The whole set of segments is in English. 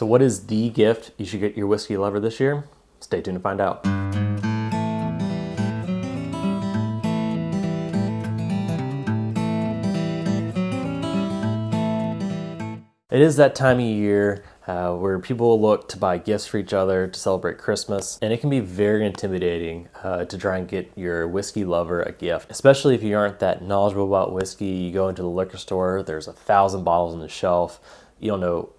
So what is the gift you should get your whiskey lover this year? Stay tuned to find out. It is that time of year where people look to buy gifts for each other to celebrate Christmas, and it can be very intimidating to try and get your whiskey lover a gift, especially if you aren't that knowledgeable about whiskey. You go into the liquor store, there's 1,000 bottles on the shelf, you don't know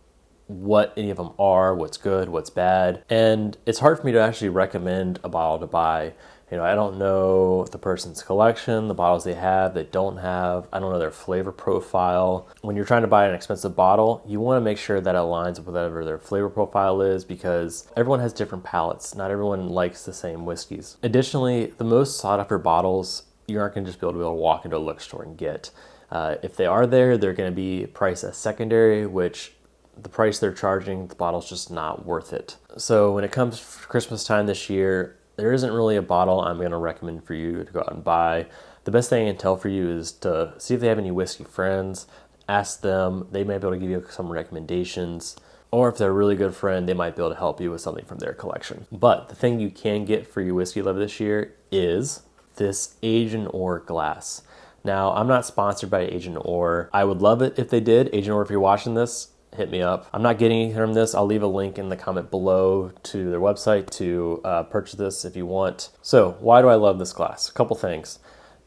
what any of them are, what's good, what's bad, and it's hard for me to actually recommend a bottle to buy. You know, I don't know the person's collection, the bottles they have, they don't have. I don't know their flavor profile. When you're trying to buy an expensive bottle, you want to make sure that it aligns with whatever their flavor profile is, because everyone has different palates. Not everyone likes the same whiskeys. Additionally, the most sought after bottles, you aren't going to just be able to walk into a liquor store and get. If they are there, they're going to be priced as secondary, which the price they're charging, the bottle's just not worth it. So when it comes to Christmas time this year, there isn't really a bottle I'm going to recommend for you to go out and buy. The best thing I can tell for you is to see if they have any whiskey friends, ask them, they might be able to give you some recommendations, or if they're a really good friend, they might be able to help you with something from their collection. But the thing you can get for your whiskey lover this year is this Agent Or glass. Now, I'm not sponsored by Agent Or. I would love it if they did. Agent Or, if you're watching this, hit me up. I'm not getting anything from this. I'll leave a link in the comment below to their website to purchase this if you want. So why do I love this glass? A couple things.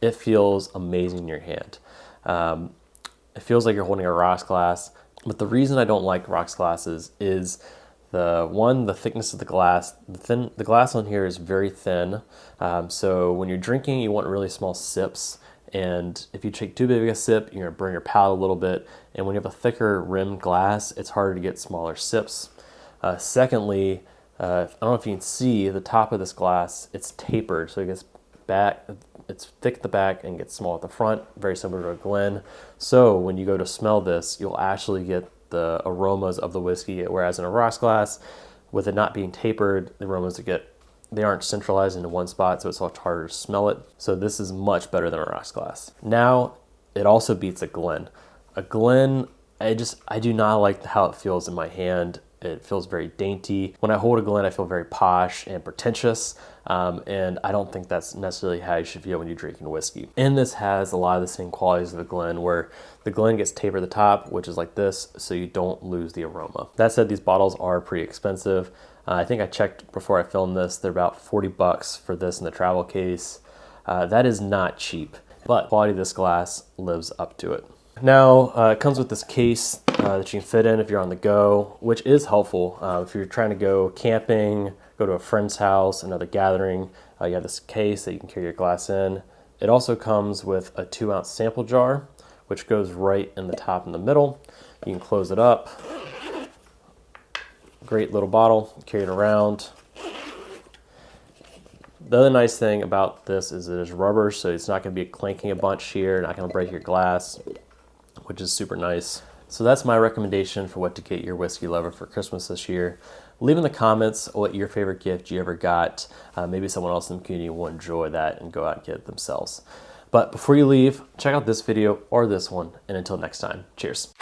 It feels amazing in your hand. It feels like you're holding a rocks glass, but the reason I don't like rocks glasses is the thickness of the glass. The glass on here is very thin. So when you're drinking, you want really small sips. And if you take too big of a sip, you're gonna burn your palate a little bit. And when you have a thicker rimmed glass, it's harder to get smaller sips. Secondly, I don't know if you can see the top of this glass, it's tapered. So it gets back, it's thick at the back and gets small at the front, very similar to a Glen. So when you go to smell this, you'll actually get the aromas of the whiskey. Whereas in a rocks glass, with it not being tapered, the aromas they aren't centralized into one spot, so it's much harder to smell it. So this is much better than a rocks glass. Now, it also beats a Glen. A Glen, I do not like how it feels in my hand. It feels very dainty. When I hold a Glen, I feel very posh and pretentious, and I don't think that's necessarily how you should feel when you're drinking whiskey. And this has a lot of the same qualities of the Glen, where the Glen gets tapered at the top, which is like this, so you don't lose the aroma. That said, these bottles are pretty expensive. I think I checked before I filmed this, they're about 40 bucks for this in the travel case. That is not cheap, but the quality of this glass lives up to it. Now, it comes with this case that you can fit in if you're on the go, which is helpful. If you're trying to go camping, go to a friend's house, another gathering, you have this case that you can carry your glass in. It also comes with a 2-ounce sample jar, which goes right in the top in the middle. You can close it up. Great little bottle, carry it around. The other nice thing about this is it is rubber, so it's not going to be clanking a bunch here, not going to break your glass, which is super nice. So that's my recommendation for what to get your whiskey lover for Christmas this year. Leave in the comments what your favorite gift you ever got. Maybe someone else in the community will enjoy that and go out and get it themselves. But before you leave, check out this video or this one, and until next time, cheers.